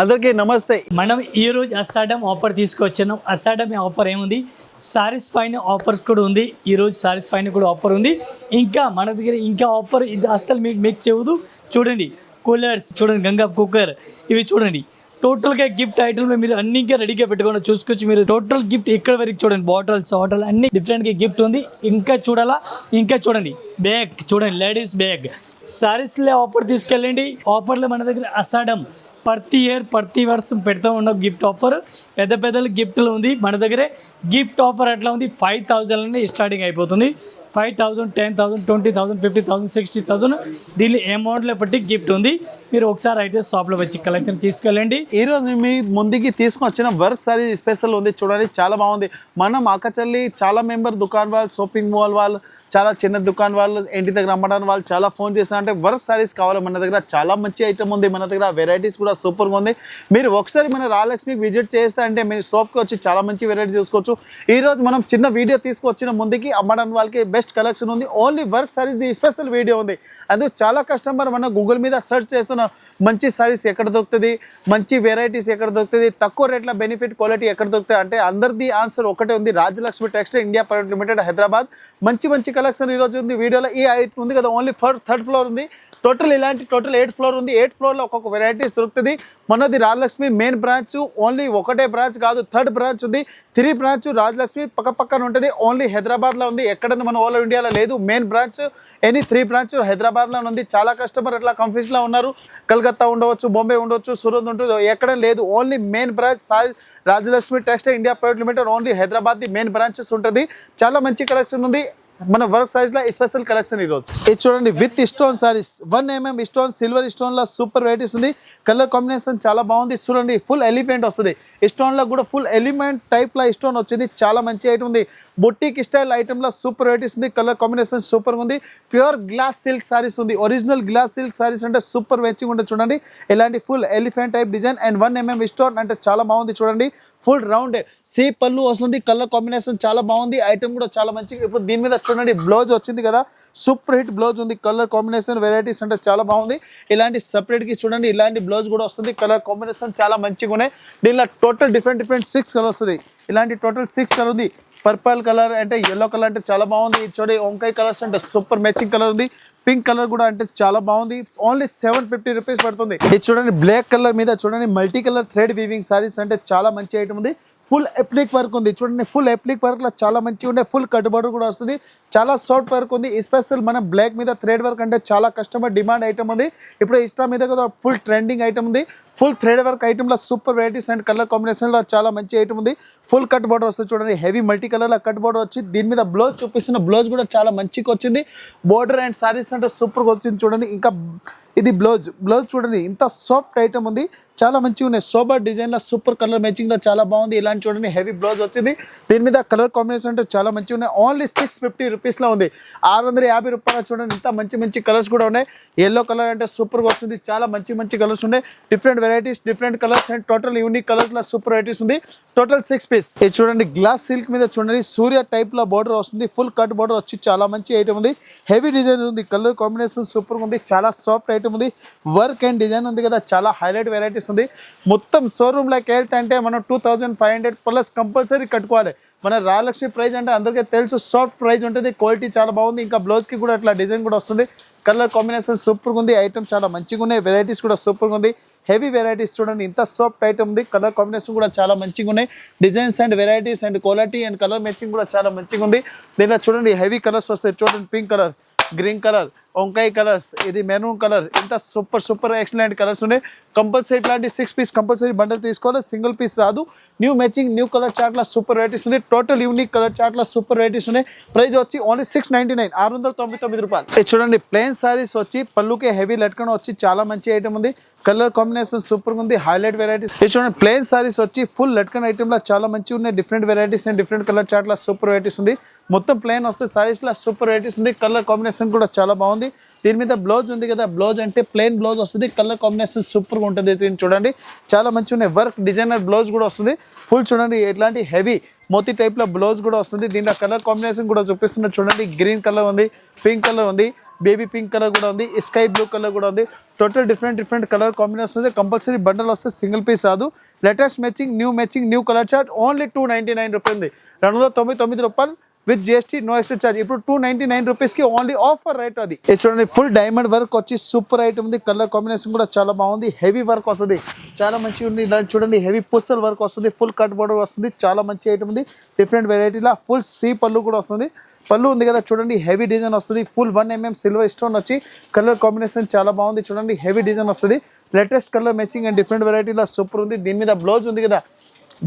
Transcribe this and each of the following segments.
అందరికీ నమస్తే. మనం ఈరోజు అస్సాడమ్ ఆఫర్ తీసుకొచ్చాను. అస్సాడమ్ ఆఫర్ ఏముంది, సారీస్ పైన ఆఫర్స్ కూడా ఉంది. ఈరోజు సారీస్ పైన కూడా ఆఫర్ ఉంది. ఇంకా మన దగ్గర ఇంకా ఆఫర్ ఇది అస్సలు మీకు మేక్ చేయదు. చూడండి కూలర్స్, చూడండి గంగా కుక్కర్, ఇవి చూడండి టోటల్గా గిఫ్ట్ ఐటమ్లో మీరు అన్ని ఇంకా రెడీగా పెట్టుకోండి. చూసుకోవచ్చు మీరు టోటల్ గిఫ్ట్ ఇక్కడ వరకు చూడండి. బాటిల్స్ వాటర్ అన్ని డిఫరెంట్గా గిఫ్ట్ ఉంది. ఇంకా చూడాలా, ఇంకా చూడండి బ్యాగ్ చూడండి, లేడీస్ బ్యాగ్ సారీస్లో ఆఫర్ తీసుకెళ్ళండి. ఆఫర్లో మన దగ్గర అస్సాడమ్ ప్రతి ఇయర్ ప్రతి వర్షం పెడతా ఉన్న గిఫ్ట్ ఆఫర్ పెద్ద పెద్దలు గిఫ్ట్లు ఉంది. మన దగ్గరే గిఫ్ట్ ఆఫర్ ఎట్లా ఉంది, 5,000 స్టార్టింగ్ అయిపోతుంది. 5,000, 10,000, 20,000, 50,000, 60,000 దీన్ని అమౌంట్లో బట్టి గిఫ్ట్ ఉంది. మీరు ఒకసారి అయితే షాప్లో వచ్చి కలెక్షన్ తీసుకెళ్ళండి. ఈరోజు మీ ముందుకి తీసుకొచ్చిన వర్క్ సారీ స్పెషల్ ఉంది. చూడండి చాలా బాగుంది. మనం అక్కచెల్లి చాలా మెంబర్ దుకాణం వాళ్ళు, షాపింగ్ మాల్ వాళ్ళు, చాలా చిన్న దుకాణం వాళ్ళు, ఇంటి దగ్గర అమ్మడానికి వాళ్ళు చాలా ఫోన్ చేస్తున్నారు. అంటే వర్క్ సారీస్ కావాలి. మన దగ్గర చాలా మంచి ఐటమ్ ఉంది. మన దగ్గర వెరైటీస్ కూడా సూపర్గా ఉంది. మీరు ఒకసారి మన రాలక్ష్మికి విజిట్ చేస్తే అంటే మీరు షాప్కి వచ్చి చాలా మంచి వెరైటీ చూసుకోవచ్చు. ఈరోజు మనం చిన్న వీడియో తీసుకొచ్చిన ముందుకి అమ్మడానికి వాళ్ళకి బెస్ట్ కలెక్షన్ ఉంది. Only work saris special video ఉంది. అందుకు చాలా కస్టమర్ మన గూగుల్ మీద సెర్చ్ చేస్తున్న మంచి సారీస్ ఎక్కడ దొరుకుతుంది, మంచి వెరైటీస్ ఎక్కడ దొరుకుతుంది, తక్కువ రేట్ల బెనిఫిట్ క్వాలిటీ ఎక్కడ దొరుకుతుంది అంటే అందరిది ఆన్సర్ ఒకటే ఉంది. Rajalakshmi textile India private limited, Hyderabad. మంచి మంచి కలెక్షన్ ఈరోజు ఉంది. వీడియోలో ఈ ఐటమ్ ఉంది కదా, ఓన్లీ థర్డ్ ఫ్లోర్ ఉంది. టోటల్ 8 ఫ్లోర్ ఉంది. 8 ఫ్లోర్లో ఒక్కొక్క వెరైటీస్ దొరుకుతుంది. మనది రాజలక్ష్మి మెయిన్ బ్రాంచ్. ఓన్లీ ఒకటే బ్రాంచ్ కాదు, 3rd బ్రాంచ్ ఉంది. 3 బ్రాంచ్ రాజలక్ష్మి పక్కన ఉంటుంది. ఓన్లీ హైదరాబాద్లో ఉంది. ఎక్కడన్నా మన ఆల్ ఇండియాలో లేదు. మెయిన్ బ్రాంచ్ 3 బ్రాంచ్ హైదరాబాద్లో ఉంది. చాలా కస్టమర్ అట్లా కన్ఫ్యూజ్లో ఉన్నారు. కలకత్తా ఉండవచ్చు, బాంబే ఉండవచ్చు, సూరత్ ఉంటుంది, ఎక్కడ లేదు. Only main branch Rajalakshmi textile India private limited, only Hyderabad main branches ఉంటుంది. చాలా మంచి కలెక్షన్ ఉంది. మన వర్క్ సారీస్ లో స్పెషల్ కలెక్షన్ ఈరోజు ఇది చూడండి. With stone saris 1 mm stone, silver stone లో సూపర్ వెరైటీస్ ఉంది. కలర్ కాంబినేషన్ చాలా బాగుంది. చూడండి ఫుల్ ఎలిమెంట్ వస్తుంది. స్టోన్ లో కూడా ఫుల్ ఎలిమెంట్ టైప్ లో స్టోన్ వచ్చింది. చాలా మంచి ఐటమ్ ఉంది. బొటిక్ స్టైల్ ఐటమ్ లో సూపర్ వెరైటీస్ ఉంది. కలర్ కాంబినేషన్ సూపర్ ఉంది. ప్యూర్ గ్లాస్ సిల్క్ సారీస్ ఉంది. ఒరిజినల్ గ్లాస్ సిల్క్ సారీస్ అంటే సూపర్ వెచ్చింగ్ ఉంటుంది. చూడండి ఇలాంటి full elephant type design and 1 mm stone అంటే చాలా బాగుంది. చూడండి ఫుల్ రౌండ్ సీ పళ్ళు వస్తుంది. కలర్ కాంబినేషన్ చాలా బాగుంది. ఐటమ్ కూడా చాలా మంచిగా. ఇప్పుడు దీని మీద చూడండి బ్లౌజ్ వచ్చింది కదా, సూపర్ హిట్ బ్లౌజ్ ఉంది. కలర్ కాంబినేషన్ వెరైటీస్ అంటే చాలా బాగుంది. ఇలాంటి సపరేట్ కి చూడండి ఇలాంటి బ్లౌజ్ కూడా వస్తుంది. కలర్ కాంబినేషన్ చాలా మంచిగా ఉన్నాయి. దీనిలో టోటల్ డిఫరెంట్ 6 కలర్ వస్తుంది. ఇలాంటి టోటల్ 6 కలర్ ఉంది. పర్పుల్ కలర్ అంటే ఎల్లో కలర్ అంటే చాలా బాగుంది. చూడండి వంకాయ కలర్స్ అంటే సూపర్ మ్యాచింగ్ కలర్ ఉంది. పింక్ కలర్ కూడా అంటే చాలా బాగుంది. ఓన్లీ 750 రూపీస్ పడుతుంది. ఇది చూడండి బ్లాక్ కలర్ మీద చూడండి multi colour thread weaving saris అంటే చాలా మంచి ఐటమ్ ఉంది. ఫుల్ ఎప్లిక్ వర్క్ ఉంది. చూడండి ఫుల్ ఎప్లిక్ వర్క్ లో చాలా మంచిగా ఉండే. ఫుల్ కట్ బోర్డర్ కూడా వస్తుంది. చాలా సాఫ్ట్ వర్క్ ఉంది. స్పెషల్ మన బ్లాక్ మీద థ్రెడ్ వర్క్ అంటే చాలా కస్టమర్ డిమాండ్ ఐటమ్ ఉంది. ఇప్పుడు ఇష్టం మీద కూడా ఫుల్ ట్రెండింగ్ ఐటమ్ ఉంది. ఫుల్ థ్రెడ్ వర్క్ ఐటమ్ లో super varieties and colour combination లో చాలా మంచి ఐటమ్ ఉంది. ఫుల్ కట్ బోర్డర్ వస్తుంది. చూడండి హెవీ మల్టీ కలర్ లో కట్ బోర్డర్ వచ్చి దీని మీద బ్లౌజ్ చూపిస్తున్న బ్లౌజ్ కూడా చాలా మంచిగా వచ్చింది. బోర్డర్ అండ్ సారీస్ అంటే సూపర్ గా వచ్చింది. చూడండి ఇంకా ఇది బ్లౌజ్ చూడండి ఇంత సాఫ్ట్ ఐటమ్ ఉంది. చాలా మంచిగా ఉన్నాయి. సోబర్ డిజైన్ లో సూపర్ కలర్ మ్యాచింగ్ లో చాలా బాగుంది. ఇలాంటి చూడండి హెవీ బ్లౌజ్ వచ్చింది. దీని మీద కలర్ కాంబినేషన్ అంటే చాలా మంచిగా ఉన్నాయి. ఓన్లీ 650 రూపీస్ లో ఉంది. 650 రూపాయలు. చూడండి ఇంత మంచి కలర్స్ కూడా ఉన్నాయి. ఎల్లో కలర్ అంటే సూపర్ గా వస్తుంది. చాలా మంచి కలర్స్ ఉన్నాయి. Different varieties, different colours and total unique colours లో సూపర్ వెరైటీస్ ఉంది. Total 6 piece. ఇది చూడండి గ్లాస్ సిల్క్ మీద చూడండి సూర్య టైప్ లో బోర్డర్ వస్తుంది. ఫుల్ కట్ బోర్డర్ వచ్చి చాలా మంచి ఐటమ్ ఉంది. హెవీ డిజైన్ ఉంది. కలర్ కాంబినేషన్ సూపర్ ఉంది. చాలా సాఫ్ట్ ఐటమ్ ఉంది. వర్క్ అండ్ డిజైన్ ఉంది కదా, చాలా హైలైట్ వెరైటీస్ ఉంది. మొత్తం షోరూమ్ లోకి వెళ్తే అంటే మనం 2500 ప్లస్ కంపల్సరీ కట్టుకోవాలి. మన రాజలక్ష్మి ప్రైస్ అంటే అందరికీ తెలుసు, సాఫ్ట్ ప్రైస్ ఉంటుంది. క్వాలిటీ చాలా బాగుంది. ఇంకా బ్లౌజ్ కి కూడా అట్లా డిజైన్ కూడా వస్తుంది. కలర్ కాంబినేషన్ సూపర్ ఉంది. ఐటమ్ చాలా మంచిగా ఉన్నాయి. వెరైటీస్ కూడా సూపర్ ఉంది. హెవీ వెరైటీస్ చూడండి ఇంత సాఫ్ట్ ఐటమ్ ఉంది. కలర్ కాంబినేషన్ కూడా చాలా మంచిగా ఉన్నాయి. Designs and varieties and quality and colour matching కూడా చాలా మంచిగా ఉంది. దీనిలో చూడండి హెవీ కలర్స్ వస్తాయి. చూడండి పింక్ కలర్, గ్రీన్ కలర్, వంకాయ కలర్స్, ఇది మెరూన్ కలర్, ఇంత సూపర్ ఎక్సలెంట్ కలర్స్ ఉన్నాయి. కంపల్సరీ ఇట్లాంటి 6 పీస్ కంపల్సరీ బండల్ తీసుకోవాలి. సింగిల్ పీస్ రాదు. న్యూ మ్యాచింగ్ న్యూ కలర్ చార్ట్ల సూపర్ వెరైటీస్ ఉంది. టోటల్ యూనిక్ కలర్ చార్ట్ల సూపర్ వెరైటీస్ ఉన్నాయి. ప్రైస్ వచ్చి ఓన్లీ 699, 699 రూపాయలు. ఇది చూడండి ప్లెయిన్ సారీస్ వచ్చి పళ్ళుకి హెవీ లట్కన్ వచ్చి చాలా మంచి ఐటమ్ ఉంది. కలర్ కాంబినేషన్ సూపర్ ఉంది. Highlight varieties. ఇది చూడండి ప్లెయిన్ సారీస్ వచ్చి ఫుల్ లట్కన్ ఐటమ్ లా చాలా మంచిగా ఉన్నాయి. Different varieties and different colour చార్ట్ల సూపర్ వెరైటీస్ ఉంది. మొత్తం ప్లెయిన్ వస్తే సారీస్ లా సూపర్ వెరైటీస్ ఉంది. కలర్ కాంబినేషన్ కూడా చాలా బాగుంది. దీని మీద బ్లౌజ్ ఉంది కదా, బ్లౌజ్ అంటే ప్లెయిన్ బ్లౌజ్ వస్తుంది. కలర్ కాంబినేషన్ సూపర్గా ఉంటుంది. దీన్ని చూడండి చాలా మంచిగా ఉన్నాయి. వర్క్ డిజైనర్ బ్లౌజ్ కూడా వస్తుంది. ఫుల్ చూడండి ఎట్లాంటి హెవీ మోతీ టైప్ లో బ్లౌజ్ కూడా వస్తుంది. దీంట్లో కలర్ కాంబినేషన్ కూడా చూపిస్తున్నారు. చూడండి గ్రీన్ కలర్ ఉంది, పింక్ కలర్ ఉంది, బేబీ పింక్ కలర్ కూడా ఉంది, స్కై బ్లూ కలర్ కూడా ఉంది. టోటల్ డిఫరెంట్ కలర్ కాంబినేషన్ ఉంది. కంపల్సరీ బండల్ వస్తే సింగిల్ పీస్ రాదు. Latest matching new colour chart only 299 రూపాయలు ఉంది. 299 రూపాయలు with GST, no extra charge. ఇప్పుడు 299 రూపీస్కి ఓన్లీ ఆఫర్ రేట్ అది. ఇది చూడండి ఫుల్ డైమండ్ వర్క్ వచ్చి సూపర్ ఐటమ్ ఉంది. కలర్ కాంబినేషన్ కూడా చాలా బాగుంది. హెవీ వర్క్ వస్తుంది, చాలా మంచిగా ఉంది. ఇలా చూడండి హెవీ పుస్తల్ వర్క్ వస్తుంది, ఫుల్ కట్ బోర్డర్ వస్తుంది, చాలా మంచి ఐటమ్ ఉంది. డిఫరెంట్ వెరైటీలా ఫుల్ సీ పళ్ళు కూడా వస్తుంది. పళ్ళు ఉంది కదా చూడండి, హెవీ డిజైన్ వస్తుంది. ఫుల్ 1 mm సిల్వర్ స్టోన్ వచ్చి కలర్ కాంబినేషన్ చాలా బాగుంది. చూడండి హెవీ డిజైన్ వస్తుంది. Latest colour matching and different వెరైటీలా సూపర్ ఉంది. దీని మీద బ్లౌజ్ ఉంది కదా,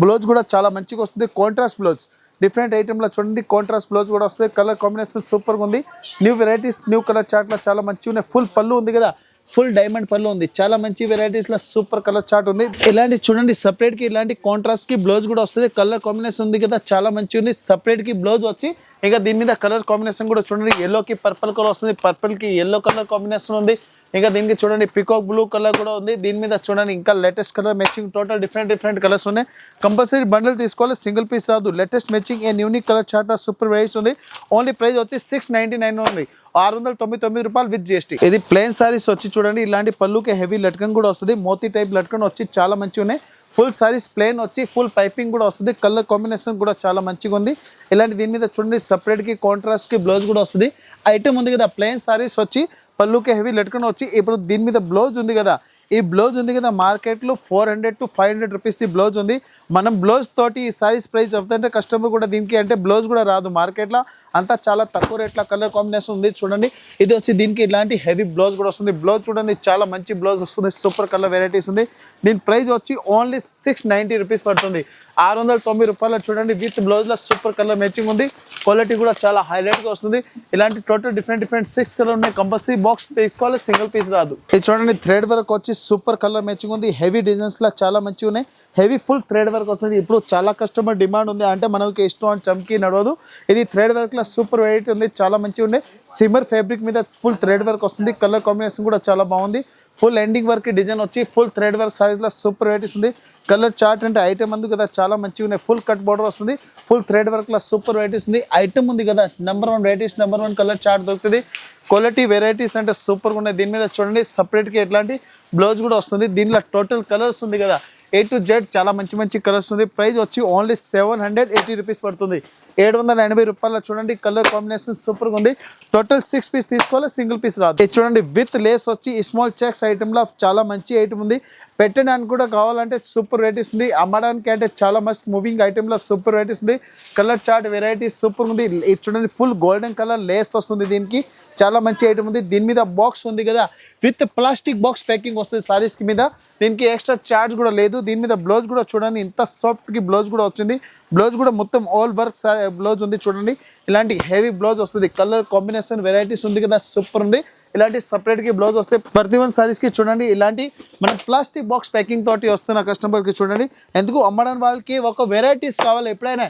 బ్లౌజ్ కూడా చాలా మంచిగా వస్తుంది. కాంట్రాస్ట్ బ్లౌజ్ డిఫరెంట్ ఐటమ్లో చూడండి, కాంట్రాస్ట్ బ్లౌజ్ కూడా వస్తుంది. కలర్ కాంబినేషన్ సూపర్గా ఉంది. న్యూ వెరైటీస్ న్యూ కలర్ చార్ట్లో చాలా మంచిగా ఉన్నాయి. ఫుల్ పళ్ళు ఉంది కదా, ఫుల్ డైమండ్ పళ్ళు ఉంది. చాలా మంచి వెరైటీస్లో సూపర్ కలర్ చార్ట్ ఉంది. ఇలాంటి చూడండి సపరేట్కి ఇలాంటి కాంట్రాస్ట్కి బ్లౌజ్ కూడా వస్తుంది. కలర్ కాంబినేషన్ ఉంది కదా, చాలా మంచిగా ఉంది. సపరేట్కి బ్లౌజ్ వచ్చి ఇంకా దీని మీద కలర్ కాంబినేషన్ కూడా చూడండి, ఎల్లోకి పర్పుల్ కలర్ వస్తుంది, పర్పుల్కి ఎల్లో కలర్ కాంబినేషన్ ఉంది. ఇంకా దీనికి చూడండి పికాక్ బ్లూ కలర్ కూడా ఉంది. దీని మీద చూడండి ఇంకా latest colour matching total different colours ఉన్నాయి. కంపల్సరీ బండిల్ తీసుకోవాలి, సింగిల్ పీస్ రాదు. Latest matching and unique colour chart super varieties ఉంది. ఓన్లీ ప్రైస్ వచ్చి 699 ఉంది, 699 రూపాయలు విత్ జిఎస్టీ. ఇది ప్లెయిన్ సారీస్ వచ్చి చూడండి, ఇలాంటి పళ్ళుకి హెవీ లట్కన్ కూడా వస్తుంది. మోతీ టైప్ లట్కన్ వచ్చి చాలా మంచిగా ఉన్నాయి. ఫుల్ సారీస్ ప్లెయిన్ వచ్చి ఫుల్ పైపింగ్ కూడా వస్తుంది. కలర్ కాంబినేషన్ కూడా చాలా మంచిగా ఉంది. ఇలాంటి దీని మీద చూడండి సపరేట్కి కాంట్రాస్ట్కి బ్లౌజ్ కూడా వస్తుంది. ఐటమ్ ఉంది కదా, ప్లెయిన్ సారీస్ వచ్చి పళ్ళుకి హెవీ లట్కన్ వచ్చి ఇప్పుడు దీని మీద బ్లౌజ్ ఉంది కదా, ఈ బ్లౌజ్ ఉంది కదా మార్కెట్లో 400 to 500 రూపీస్ది బ్లౌజ్ ఉంది. మనం బ్లౌజ్ తోటి ఈ సారీస్ ప్రైస్ చెప్తుంటే కస్టమర్ కూడా దీనికి అంటే బ్లౌజ్ కూడా రాదు మార్కెట్లో, అంతా చాలా తక్కువ రేట్లో కలర్ కాంబినేషన్ ఉంది. చూడండి ఇది వచ్చి దీనికి ఇలాంటి హెవీ బ్లౌజ్ కూడా వస్తుంది. బ్లౌజ్ చూడండి చాలా మంచి బ్లౌజ్ వస్తుంది, సూపర్ కలర్ వెరైటీస్ ఉంది. దీని ప్రైస్ వచ్చి ఓన్లీ 690 రూపీస్ పడుతుంది, 690 రూపాయలు. చూడండి విత్ బ్లౌజ్లో సూపర్ కలర్ మ్యాచింగ్ ఉంది. క్వాలిటీ కూడా చాలా హైలైట్గా వస్తుంది. ఇలాంటి టోటల్ డిఫరెంట్ 6 కలర్ ఉన్నాయి. కంపల్సరీ బాక్స్ తీసుకోవాలి, సింగిల్ పీస్ రాదు. ఇది చూడండి థ్రెడ్ వర్క్ వచ్చి సూపర్ కలర్ మ్యాచింగ్ ఉంది. హెవీ డిజైన్స్లో చాలా మంచిగా ఉన్నాయి. హెవీ ఫుల్ థ్రెడ్ వర్క్ వస్తుంది. ఇప్పుడు చాలా కస్టమర్ డిమాండ్ ఉంది, అంటే మనకి ఇష్టం అని చమ్కి నడవదు. ఇది థ్రెడ్ వర్క్లో సూపర్ వెరైటీ ఉంది, చాలా మంచిగా ఉంది. సిమ్మర్ ఫ్యాబ్రిక్ మీద ఫుల్ థ్రెడ్ వర్క్ వస్తుంది. కలర్ కాంబినేషన్ కూడా చాలా బాగుంది. ఫుల్ ఎండింగ్ వర్క్ డిజైన్ వచ్చి ఫుల్ థ్రెడ్ వర్క్ సారీస్లో సూపర్ వెరైటీస్ ఉంది. కలర్ చార్ట్ అంటే ఐటమ్ ఉంది కదా, చాలా మంచిగా ఉన్నాయి. ఫుల్ కట్ బోర్డర్ వస్తుంది, ఫుల్ థ్రెడ్ వర్క్లో సూపర్ వెరైటీస్ ఉంది. ఐటమ్ ఉంది కదా, number 1 varieties, number 1 colour chart దొరుకుతుంది. క్వాలిటీ వెరైటీస్ అంటే సూపర్గా ఉన్నాయి. దీని మీద చూడండి సపరేట్గా ఎట్లాంటి బ్లౌజ్ కూడా వస్తుంది. దీనిలో టోటల్ కలర్స్ ఉంది కదా, A to Z చాలా మంచి కలర్స్ ఉంది. ప్రైస్ వచ్చి ఓన్లీ 780 రూపీస్ పడుతుంది, 780 రూపాయలు. చూడండి కలర్ కాంబినేషన్ సూపర్గా ఉంది. టోటల్ 6 పీస్ తీసుకోవాలి, సింగిల్ పీస్ రాదు. ఇది చూడండి విత్ లేస్ వచ్చి స్మాల్ చెక్స్ ఐటమ్లో చాలా మంచి ఐటమ్ ఉంది. పెట్టడానికి కూడా కావాలంటే సూపర్ వెరైటీస్ ఉంది. అమ్మడానికి అంటే చాలా మస్ట్ మూవింగ్ ఐటమ్లో సూపర్ వెరైటీస్ ఉంది. కలర్ చార్ట్ వెరైటీస్ సూపర్ ఉంది. ఇది చూడండి ఫుల్ గోల్డెన్ కలర్ లేస్ వస్తుంది. దీనికి చాలా మంచి ఐటమ్ ఉంది. దీని మీద బాక్స్ ఉంది కదా, విత్ ప్లాస్టిక్ బాక్స్ ప్యాకింగ్ వస్తుంది సారీస్కి మీద. దీనికి ఎక్స్ట్రా చార్జ్ కూడా లేదు. దీని మీద బ్లౌజ్ కూడా చూడండి ఇంత సాఫ్ట్కి బ్లౌజ్ కూడా వచ్చింది. బ్లౌజ్ కూడా మొత్తం ఆల్ వర్క్ బ్లౌజ్ ఉంది. చూడండి ఇలాంటి హెవీ బ్లౌజ్ వస్తుంది. కలర్ కాంబినేషన్ వెరైటీస్ ఉంది కదా, సూపర్ ఉంది. ఇలాంటి సపరేట్కి బ్లౌజ్ వస్తే ప్రతి 1 సారీస్కి చూడండి ఇలాంటి మనం ప్లాస్టిక్ బాక్స్ ప్యాకింగ్ తోటి వస్తున్న కస్టమర్కి చూడండి. ఎందుకు అమ్మడానికి వాళ్ళకి ఒక వెరైటీస్ కావాలి. ఎప్పుడైనా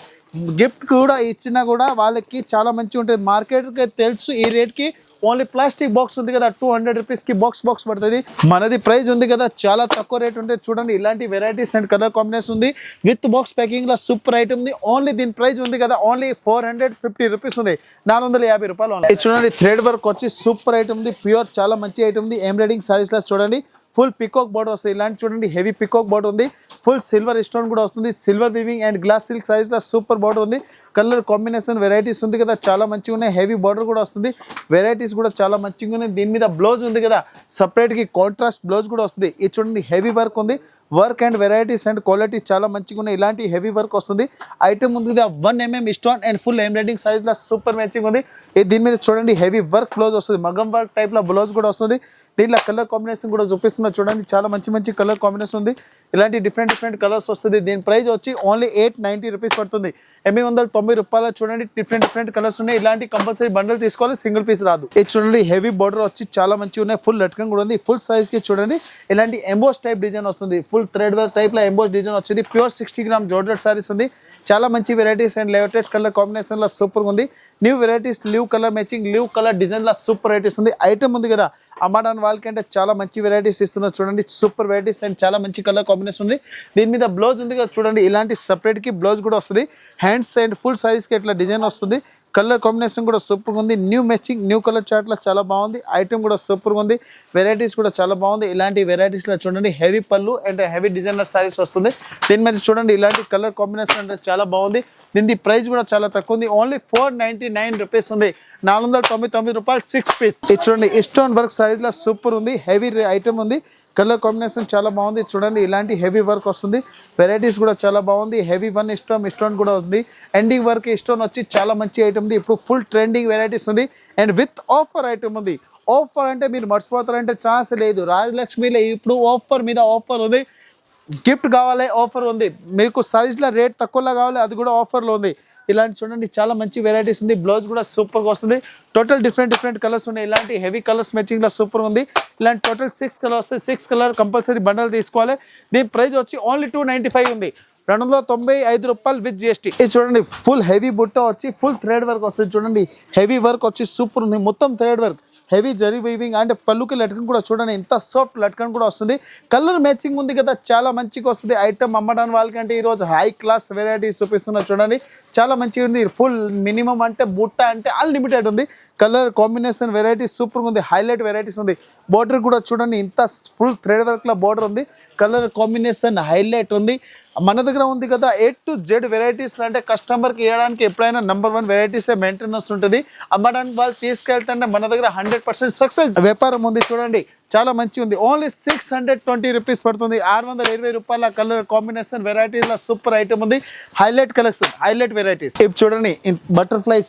గిఫ్ట్ కూడా ఇచ్చినా కూడా వాళ్ళకి చాలా మంచిగా ఉంటుంది. మార్కెట్కి తెలుసు ఈ రేట్కి ఓన్లీ ప్లాస్టిక్ బాక్స్ ఉంది కదా 200 రూపీస్కి బాక్స్ పడుతుంది. మనది ప్రైస్ ఉంది కదా చాలా తక్కువ రేట్ ఉంటుంది. చూడండి ఇలాంటి వెరైటీస్ అండ్ కలర్ కాంబినేషన్ ఉంది. విత్ బాక్స్ ప్యాకింగ్లో సూపర్ ఐటమ్ ఉంది. ఓన్లీ దీని ప్రైస్ ఉంది కదా ఓన్లీ 450 రూపీస్ ఉంది, 450 రూపాయలు. ఇది చూడండి థ్రెడ్ వర్క్ వచ్చి సూపర్ ఐటమ్ ఉంది. ప్యూర్ చాలా మంచి ఐటమ్ ఉంది. ఎంబ్రాయిడింగ్ సారీస్లో చూడండి ఫుల్ పికాక్ బోర్డర్ వస్తుంది. ఇలాంటి చూడండి హెవీ పికాక్ బోర్డర్ ఉంది. ఫుల్ సిల్వర్ స్టోన్ కూడా వస్తుంది. Silver weaving and glass silk సారీస్లో సూపర్ బోర్డర్ ఉంది. కలర్ కాంబినేషన్ వెరైటీస్ ఉంది కదా, చాలా మంచిగా ఉన్నాయి. హెవీ బార్డర్ కూడా వస్తుంది. వెరైటీస్ కూడా చాలా మంచిగా ఉన్నాయి. దీని మీద బ్లౌజ్ ఉంది కదా, సపరేట్కి కాంట్రాస్ట్ బ్లౌజ్ కూడా వస్తుంది. ఇది చూడండి హెవీ వర్క్ ఉంది. Work and varieties and quality చాలా మంచిగా ఉన్నాయి. ఇలాంటి హెవీ వర్క్ వస్తుంది. ఐటమ్ ఉంది కదా 1 mm stone and full embroidering సైజ్లో సూపర్ మ్యాచింగ్ ఉంది. దీని మీద చూడండి హెవీ వర్క్ బ్లౌజ్ వస్తుంది. మగం వర్క్ టైప్లో బ్లౌజ్ కూడా వస్తుంది. దీంట్లో కలర్ కాంబినేషన్ కూడా చూపిస్తున్నారు చూడండి, చాలా మంచి కలర్ కాంబినేషన్ ఉంది. ఇలాంటి డిఫరెంట్ కలర్స్ వస్తుంది. దీని ప్రైస్ వచ్చి ఓన్లీ 890 రూపీస్ పడుతుంది, 890 రూపాయలు. చూడండి డిఫరెంట్ కలర్స్ ఉన్నాయి. ఇలాంటి కంపల్సరీ బండల్ తీసుకోవాలి, సింగిల్ పీస్ రాదు. ఇది చూడండి హెవీ బార్డర్ వచ్చి చాలా మంచిగా ఉన్నాయి. ఫుల్ లట్కన్ కూడా ఉంది. ఫుల్ సైజ్కి చూడండి ఇలాంటి ఎంబోస్ టైప్ డిజైన్ వస్తుంది. ఫుల్ థ్రెడ్ వర్క్ టైప్లో ఎంబోస్ డిజైన్ వచ్చింది. ప్యూర్ 60 గ్రామ్ జార్జెట్ సారీస్ ఉంది. చాలా మంచి వెరైటీస్ అండ్ లేటెస్ట్ కలర్ కాంబినేషన్లో సూపర్గా ఉంది. New varieties, new colour matching, new colour డిజైన్లో సూపర్ వెరైటీస్ ఉంది. ఐటమ్ ఉంది కదా అమ్మడానికి వాళ్ళకి అంటే చాలా మంచి వెరైటీస్ ఇస్తున్నారు. చూడండి సూపర్ వెరైటీస్ అండ్ చాలా మంచి కలర్ కాంబినేషన్ ఉంది. దీని మీద బ్లౌజ్ ఉంది కదా చూడండి ఇలాంటి సపరేట్కి బ్లౌజ్ కూడా వస్తుంది. హ్యాండ్స్ అండ్ ఫుల్ సైజ్కి ఇట్లా డిజైన్ వస్తుంది. కలర్ కాంబినేషన్ కూడా సూపర్గా ఉంది. న్యూ మ్యాచింగ్ న్యూ కలర్ చార్ట్లో చాలా బాగుంది. ఐటమ్ కూడా సూపర్గా ఉంది. వెరైటీస్ కూడా చాలా బాగుంది. ఇలాంటి వెరైటీస్లో చూడండి హెవీ పళ్ళు అండ్ హెవీ డిజైనర్ సారీస్ వస్తుంది. దీని మీద చూడండి ఇలాంటి కలర్ కాంబినేషన్ అంటే చాలా బాగుంది. దీని ప్రైస్ కూడా చాలా తక్కువ ఉంది. ఓన్లీ 499 రూపీస్ ఉంది. 499 రూపాయలు 6 పీస్. ఇది చూడండి స్టోన్ వర్క్ సారీస్లో సూపర్ ఉంది. హెవీ ఐటమ్ ఉంది. కలర్ కాంబినేషన్ చాలా బాగుంది. చూడండి ఇలాంటి హెవీ వర్క్ వస్తుంది. వెరైటీస్ కూడా చాలా బాగుంది. హెవీ వన్ స్టోన్ కూడా ఉంది. ఎండింగ్ వర్క్ స్టోన్ వచ్చి చాలా మంచి ఐటమ్ ఉంది. ఇప్పుడు ఫుల్ ట్రెండింగ్ వెరైటీస్ ఉంది అండ్ విత్ ఆఫర్ ఐటమ్ ఉంది. ఆఫర్ అంటే మీరు మర్చిపోతారంటే ఛాన్స్ లేదు. రాజలక్ష్మిలో ఇప్పుడు ఆఫర్ మీద ఆఫర్ ఉంది. గిఫ్ట్ కావాలి ఆఫర్ ఉంది. మీకు సైజ్లో రేట్ తక్కువలో కావాలి అది కూడా ఆఫర్లో ఉంది. ఇలాంటి చూడండి చాలా మంచి వెరైటీస్ ఉంది. బ్లౌజ్ కూడా సూపర్గా వస్తుంది. టోటల్ డిఫరెంట్ కలర్స్ ఉన్నాయి. ఇలాంటి హెవీ కలర్స్ మ్యాచింగ్లో సూపర్ ఉంది. ఇలాంటి టోటల్ 6 కలర్ వస్తాయి. 6 కలర్ కంపల్సరీ బండల్ తీసుకోవాలి. దీని ప్రైస్ వచ్చి ఓన్లీ 295 ఉంది. 295 రూపాయలు విత్ జిఎస్టీ. ఇది చూడండి ఫుల్ హెవీ బుట్ట వచ్చి ఫుల్ థ్రెడ్ వర్క్ వస్తుంది. చూడండి హెవీ వర్క్ వచ్చి సూపర్ ఉంది. మొత్తం thread work heavy zari weaving అంటే పళ్ళుకి లట్కన్ కూడా చూడండి ఎంత సాఫ్ట్ లట్కన్ కూడా వస్తుంది. కలర్ మ్యాచింగ్ ఉంది కదా చాలా మంచిగా వస్తుంది. ఐటమ్ అమ్మడానికి వాళ్ళకంటే ఈరోజు హై క్లాస్ వెరైటీస్ చూపిస్తున్నారు. చూడండి చాలా మంచిగా ఉంది. ఫుల్ మినిమం అంటే బుట్ట అంటే అన్లిమిటెడ్ ఉంది. కలర్ కాంబినేషన్ వెరైటీస్ సూపర్గా ఉంది. హైలైట్ వెరైటీస్ ఉంది. బోర్డర్ కూడా చూడండి ఇంత ఫుల్ థ్రెడ్ వర్క్లో బోర్డర్ ఉంది. కలర్ కాంబినేషన్ హైలైట్ ఉంది. మన దగ్గర ఉంది కదా A to Z వెరైటీస్ అంటే కస్టమర్కి ఇవ్వడానికి ఎప్పుడైనా #1 వెరైటీసే మెయింటెనెన్స్ ఉంటుంది. అమ్మడానికి వాళ్ళు తీసుకెళ్తుంటే మన దగ్గర 100% సక్సెస్ వ్యాపారం ఉంది. చూడండి చాలా మంచి ఉంది. ఓన్లీ 620 రూపీస్ పడుతుంది. 620 రూపాయల కలర్ కాంబినేషన్ వెరైటీస్లో సూపర్ ఐటమ్ ఉంది. Highlight collection highlight varieties. ఇప్పుడు చూడండి బటర్ఫ్లై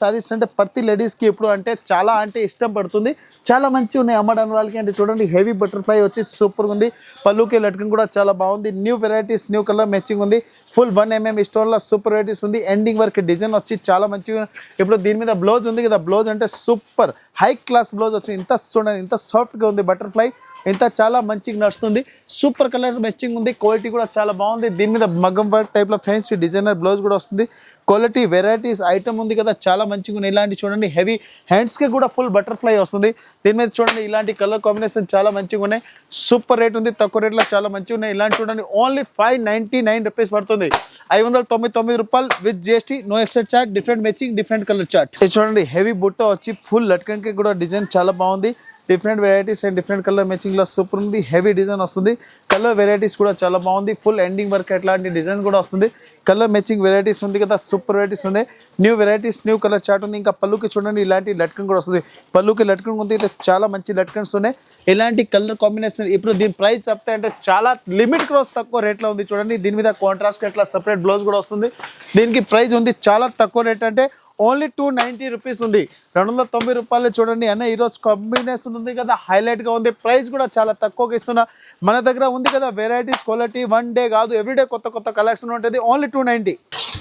సారీస్ అంటే ప్రతి లేడీస్కి ఇప్పుడు అంటే చాలా అంటే ఇష్టం పడుతుంది. చాలా మంచిగా ఉన్నాయి అమ్మడానికి వాళ్ళకి. అంటే చూడండి హెవీ బటర్ఫ్లై వచ్చి సూపర్గా ఉంది. పళ్ళుకి లట్కన్ కూడా చాలా బాగుంది. New varieties new colour matching ఉంది. ఫుల్ 1 mm స్టోన్లో సూపర్ వెరైటీస్ ఉంది. ఎండింగ్ వర్క్ డిజైన్ వచ్చి చాలా మంచిగా. ఇప్పుడు దీని మీద బ్లౌజ్ ఉంది కదా బ్లౌజ్ అంటే సూపర్ హై క్లాస్ బ్లౌజ్ వచ్చి ఇంత చూడండి ఇంత సాఫ్ట్గా ఉంది. బటర్ఫ్లై ఇంత చాలా మంచిగా నడుస్తుంది. సూపర్ కలర్ మ్యాచింగ్ ఉంది. క్వాలిటీ కూడా చాలా బాగుంది. దీని మీద మగ్గం వర్క్ టైప్లో ఫ్యాన్సీ డిజైనర్ బ్లౌజ్ కూడా వస్తుంది. క్వాలిటీ వెరైటీస్ ఐటమ్ ఉంది కదా చాలా మంచిగా ఉంది. ఇలాంటి చూడండి హెవీ హ్యాండ్స్కి కూడా ఫుల్ బటర్ఫ్లై వస్తుంది. దీని మీద చూడండి ఇలాంటి కలర్ కాంబినేషన్ చాలా మంచిగా ఉన్నాయి. సూపర్ రేట్ ఉంది. తక్కువ రేట్లో చాలా మంచిగా ఉన్నాయి. ఇలాంటి చూడండి ఓన్లీ 599 రూపీస్ పడుతుంది. 599 రూపాయలు with GST. No extra chart. Different matching different colour chart. ఇది చూడండి హెవీ బుట్ట వచ్చి ఫుల్ లట్కన్కి కూడా డిజైన్ చాలా బాగుంది. Different varieties and different colour మ్యాచింగ్లో సూపర్ ఉంది. హెవీ డిజైన్ వస్తుంది. కలర్ వెరైటీస్ కూడా చాలా బాగుంది. ఫుల్ ఎండింగ్ వర్క్ ఎట్లాంటి డిజైన్ కూడా వస్తుంది. కలర్ మ్యాచింగ్ వెరైటీస్ ఉంది కదా సూపర్ వెరైటీస్ ఉంది. New varieties new colour chart ఉంది. ఇంకా పళ్ళుకి చూడండి ఇలాంటి లట్కన్ కూడా వస్తుంది. పళ్ళుకి లట్కన్ ఉంది. చాలా మంచి లట్కన్స్ ఉన్నాయి. ఇలాంటి కలర్ కాంబినేషన్ ఇప్పుడు దీని ప్రైస్ చెప్తే అంటే చాలా లిమిట్ క్రాస్ తక్కువ రేట్లో ఉంది. చూడండి దీని మీద కాంట్రాస్ట్ ఎట్లా సపరేట్ బ్లౌజ్ కూడా వస్తుంది. దీనికి ప్రైస్ ఉంది చాలా తక్కువ రేట్ అంటే ఓన్లీ 290 రూపీస్ ఉంది. 290 రూపాయలు చూడండి అన్న ఈరోజు కాంబినేషన్ ఉంది కదా హైలైట్గా ఉంది. ప్రైస్ కూడా చాలా తక్కువగా ఇస్తున్నా. మన దగ్గర ఉంది కదా వెరైటీస్ క్వాలిటీ 1 డే కాదు ఎవ్రీడే కొత్త కలెక్షన్ ఉంటుంది. ఓన్లీ 290.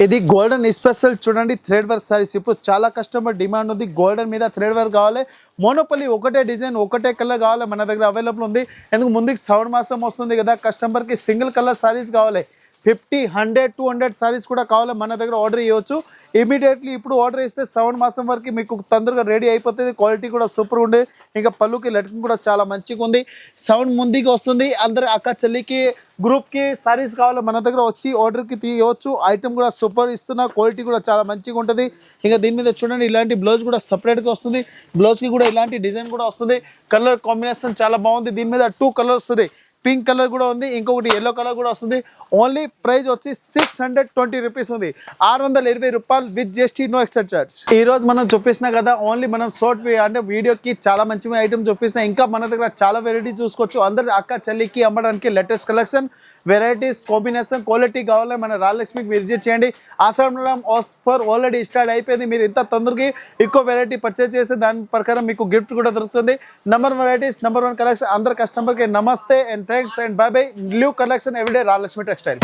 ఇది గోల్డెన్ స్పెషల్ చూడండి థ్రెడ్ వర్క్ సారీస్. ఇప్పుడు చాలా కస్టమర్ డిమాండ్ ఉంది. గోల్డెన్ మీద థ్రెడ్ వర్క్ కావాలి. మోనోపల్లి ఒకటే డిజైన్ ఒకటే కలర్ కావాలి. మన దగ్గర అవైలబుల్ ఉంది. ఎందుకు ముందుకు శ్రావణ మాసం వస్తుంది కదా కస్టమర్కి సింగిల్ కలర్ సారీస్ కావాలి. 50, 100, 200 సారీస్ కూడా కావాలి. మన దగ్గర ఆర్డర్ ఇవ్వచ్చు. ఇమీడియట్లీ ఇప్పుడు ఆర్డర్ ఇస్తే 7 మాసం వరకు మీకు తొందరగా రెడీ అయిపోతుంది. క్వాలిటీ కూడా సూపర్ ఉంది. ఇంకా పళ్ళుకి లట్కన్ కూడా చాలా మంచిగా ఉంది. సౌండ్ ముందుగా వస్తుంది. అందరు అక్క చెల్లికి గ్రూప్కి సారీస్ కావాలి. మన దగ్గర వచ్చి ఆర్డర్కి తీయవచ్చు. ఐటమ్ కూడా సూపర్ ఇస్తున్నా. క్వాలిటీ కూడా చాలా మంచిగా ఉంటుంది. ఇంకా దీని మీద చూడండి ఇలాంటి బ్లౌజ్ కూడా సపరేట్గా వస్తుంది. బ్లౌజ్కి కూడా ఇలాంటి డిజైన్ కూడా వస్తుంది. కలర్ కాంబినేషన్ చాలా బాగుంది. దీని మీద 2 కలర్ వస్తుంది. పింక్ కలర్ కూడా ఉంది. ఇంకొకటి ఎల్లో కలర్ కూడా వస్తుంది. ఓన్లీ ప్రైస్ వచ్చి 620 రూపీస్ ఉంది. 620 రూపాయలు with GST no extra charge. ఈ రోజు మనం చూపిస్తున్నా కదా ఓన్లీ మనం షార్ట్ అంటే వీడియోకి చాలా మంచి ఐటమ్ చూపిస్తున్నా. ఇంకా మన దగ్గర చాలా వెరైటీస్ చూసుకోవచ్చు. అందరు అక్క చెల్లికి అమ్మడానికి latest collection varieties combination quality కావాలి. మన రాజలక్ష్మికి విజిట్ చేయండి. ఆషాఢం ఆఫర్ ఆల్రెడీ స్టార్ట్ అయిపోయింది. మీరు ఇంత తొందరగా ఎక్కువ వెరైటీ పర్చేస్ చేస్తే దాని ప్రకారం మీకు గిఫ్ట్ కూడా దొరుకుతుంది. #1 కలెక్షన్. అందరు కస్టమర్కి నమస్తే and thanks and by by. New collection everyday Rajalakshmi textile.